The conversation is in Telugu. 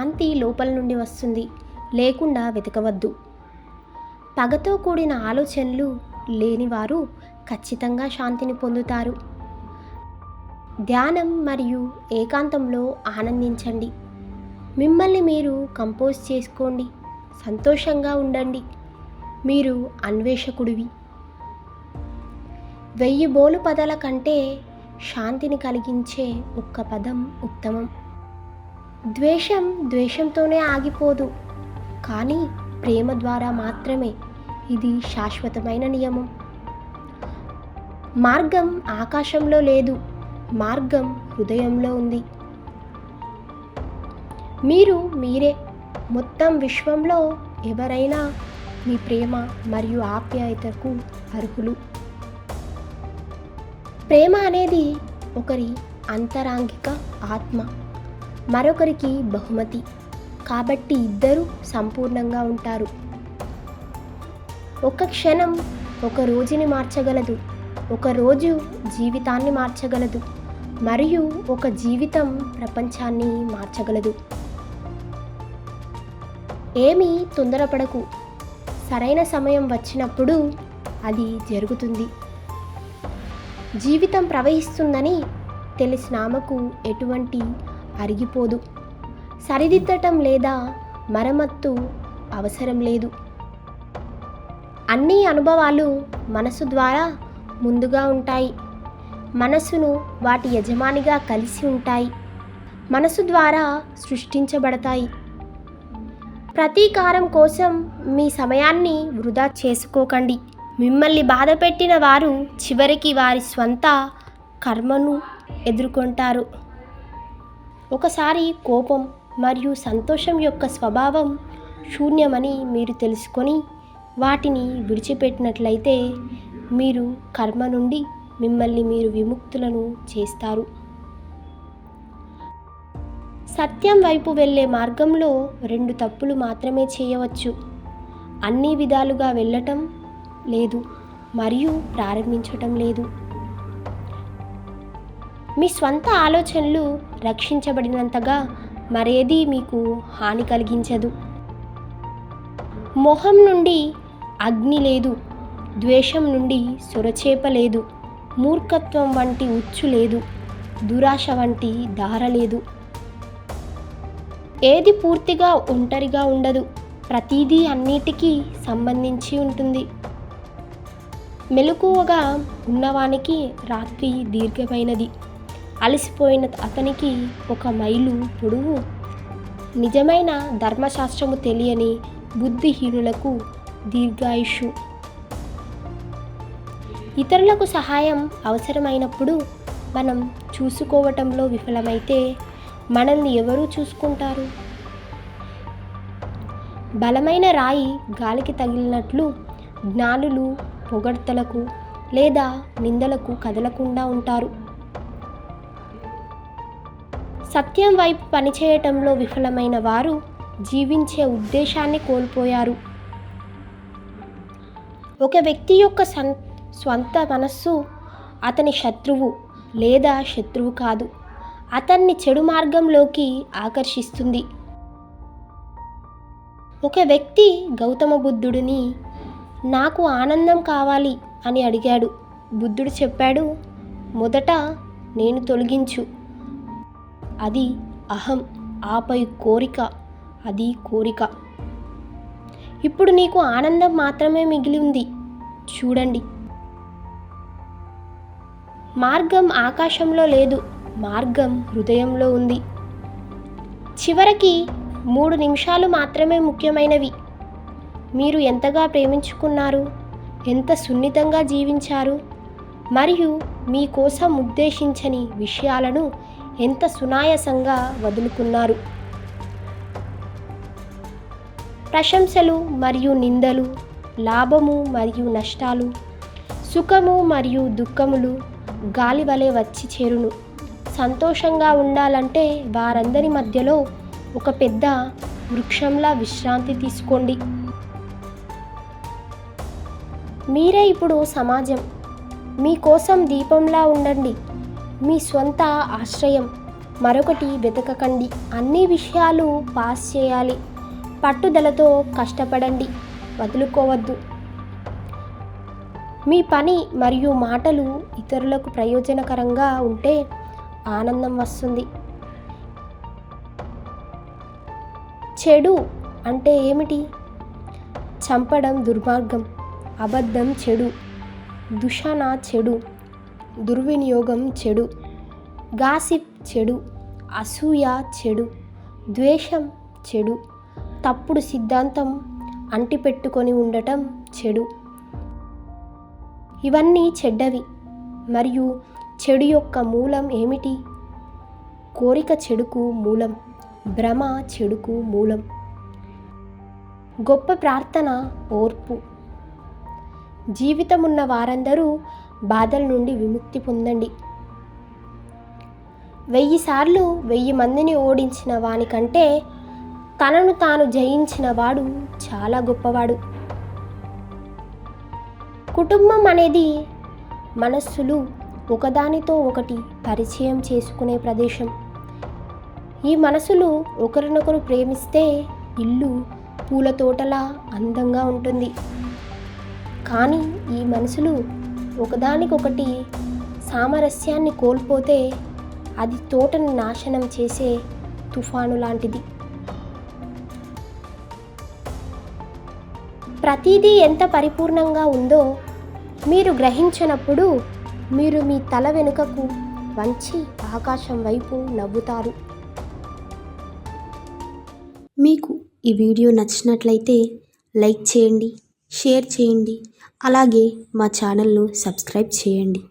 శాంతి లోపల నుండి వస్తుంది, లేకుండా వెతకవద్దు. పగతో కూడిన ఆలోచనలు లేనివారు ఖచ్చితంగా శాంతిని పొందుతారు. ధ్యానం మరియు ఏకాంతంలో ఆనందించండి. మిమ్మల్ని మీరు కంపోజ్ చేసుకోండి. సంతోషంగా ఉండండి. మీరు అన్వేషకుడివి. 1000 బోలు పదాల కంటే శాంతిని కలిగించే ఒక్క పదం ఉత్తమం. ద్వేషం ద్వేషంతోనే ఆగిపోదు, కానీ ప్రేమ ద్వారా మాత్రమే. ఇది శాశ్వతమైన నియమం. మార్గం ఆకాశంలో లేదు, మార్గం హృదయంలో ఉంది. మీరు మీరే. మొత్తం విశ్వంలో ఎవరైనా మీ ప్రేమ మరియు ఆప్యాయతకు అర్హులు. ప్రేమ అనేది ఒకరి అంతరంగిక ఆత్మ, మరొకరికి బహుమతి. కాబట్టి ఇద్దరూ సంపూర్ణంగా ఉంటారు. ఒక క్షణం ఒక రోజుని మార్చగలదు, ఒక రోజు జీవితాన్ని మార్చగలదు, మరియు ఒక జీవితం ప్రపంచాన్ని మార్చగలదు. ఏమీ తొందరపడకు. సరైన సమయం వచ్చినప్పుడు అది జరుగుతుంది. జీవితం ప్రవహిస్తుందని తెలిసిన ఆమెకు ఎటువంటి అరిగిపోదు. సరిదిద్దటం లేదా మరమ్మత్తు అవసరం లేదు. అన్ని అనుభవాలు మనసు ద్వారా ముందుగా ఉంటాయి. మనసును వాటి యజమానిగా కలిసి ఉంటాయి. మనసు ద్వారా సృష్టించబడతాయి. ప్రతీకారం కోసం మీ సమయాన్ని వృధా చేసుకోకండి. మిమ్మల్ని బాధపెట్టిన వారు చివరికి వారి స్వంత కర్మను ఎదుర్కొంటారు. ఒకసారి కోపం మరియు సంతోషం యొక్క స్వభావం శూన్యమని మీరు తెలుసుకొని వాటిని విడిచిపెట్టినట్లయితే మీరు కర్మ నుండి మిమ్మల్ని మీరు విముక్తులను చేస్తారు. సత్యం వైపు వెళ్ళే మార్గంలో 2 తప్పులు మాత్రమే చేయవచ్చు: అన్ని విధాలుగా వెళ్ళటం లేదు మరియు ప్రారంభించటం లేదు. మీ స్వంత ఆలోచనలు రక్షించబడినంతగా మరేదీ మీకు హాని కలిగించదు. మోహం నుండి అగ్ని లేదు, ద్వేషం నుండి సొరచేప లేదు, మూర్ఖత్వం వంటి ఉచ్చు లేదు, దురాశ వంటి దార లేదు. ఏది పూర్తిగా ఒంటరిగా ఉండదు. ప్రతిదీ అన్నిటికీ సంబంధించి ఉంటుంది. మెలకువగా ఉన్నవానికి రాత్రి దీర్ఘమైనది, అలసిపోయిన అతనికి 1 మైలు పొడవు. నిజమైన ధర్మశాస్త్రము తెలియని బుద్ధిహీనులకు దీర్ఘాయుషు. ఇతరులకు సహాయం అవసరమైనప్పుడు మనం చూసుకోవటంలో విఫలమైతే మనల్ని ఎవరు చూసుకుంటారు? బలమైన రాయి గాలికి తగిలినట్లు జ్ఞానులు పొగడ్తలకు లేదా నిందలకు కదలకుండా ఉంటారు. సత్యం వైపు పనిచేయటంలో విఫలమైన వారు జీవించే ఉద్దేశాన్ని కోల్పోయారు. ఒక వ్యక్తి యొక్క స్వంత మనస్సు అతని శత్రువు లేదా శత్రువు కాదు, అతన్ని చెడు మార్గంలోకి ఆకర్షిస్తుంది. ఒక వ్యక్తి గౌతమ బుద్ధుడిని నాకు ఆనందం కావాలి అని అడిగాడు. బుద్ధుడు చెప్పాడు, మొదట నేను తొలగించు, అది అహం, ఆపై కోరిక, అది కోరిక. ఇప్పుడు నీకు ఆనందం మాత్రమే మిగిలి ఉంది. చూడండి, మార్గం ఆకాశంలో లేదు, మార్గం హృదయంలో ఉంది. చివరికి 3 నిమిషాలు మాత్రమే ముఖ్యమైనవి. మీరు ఎంతగా ప్రేమించుకున్నారు, ఎంత సున్నితంగా జీవించారు, మరియు మీకోసం ఉద్దేశించని విషయాలను ఎంత సునాయాసంగా వదులుకున్నారు. ప్రశంసలు మరియు నిందలు, లాభము మరియు నష్టాలు, సుఖము మరియు దుఃఖములు గాలి వలె వచ్చి చేరును. సంతోషంగా ఉండాలంటే వారందరి మధ్యలో ఒక పెద్ద వృక్షంలా విశ్రాంతి తీసుకోండి. మీరే ఇప్పుడు సమాజం. మీకోసం దీపంలా ఉండండి. మీ స్వంత ఆశ్రయం మరొకటి వెతకకండి. అన్ని విషయాలు పాస్ చేయాలి. పట్టుదలతో కష్టపడండి, వదులుకోవద్దు. మీ పని మరియు మాటలు ఇతరులకు ప్రయోజనకరంగా ఉంటే ఆనందం వస్తుంది. చెడు అంటే ఏమిటి? చంపడం దుర్మార్గం, అబద్ధం చెడు, దూషణ చెడు, దుర్వినియోగం చెడు, గాసిప్ చెడు, అసూయ చెడు, ద్వేషం చెడు, తప్పుడు సిద్ధాంతం అంటిపెట్టుకొని ఉండటం చెడు. ఇవన్నీ చెడ్డవి. మరియు చెడు యొక్క మూలం ఏమిటి? కోరిక చెడుకు మూలం, భ్రమ చెడుకు మూలం. గొప్ప ప్రార్థన ఓర్పు. జీవితమున్న వారందరూ బాధల నుండి విముక్తి పొందండి. 1000 సార్లు 1000 మందిని ఓడించిన వానికంటే తనను తాను జయించిన వాడు చాలా గొప్పవాడు. కుటుంబం అనేది మనస్సులు ఒకదానితో ఒకటి పరిచయం చేసుకునే ప్రదేశం. ఈ మనసులు ఒకరినొకరు ప్రేమిస్తే ఇల్లు పూల తోటలా అందంగా ఉంటుంది. కానీ ఈ మనసులు ఒకదానికొకటి సామరస్యాన్ని కోల్పోతే అది తోటను నాశనం చేసే తుఫాను లాంటిది. ప్రతిదీ ఎంత పరిపూర్ణంగా ఉందో మీరు గ్రహించినప్పుడు మీరు మీ తల వెనుకకు వంచి ఆకాశం వైపు నవ్వుతారు. మీకు ఈ వీడియో నచ్చినట్లయితే లైక్ చేయండి, షేర్ చేయండి, అలాగే మా ఛానల్ను సబ్స్క్రైబ్ చేయండి.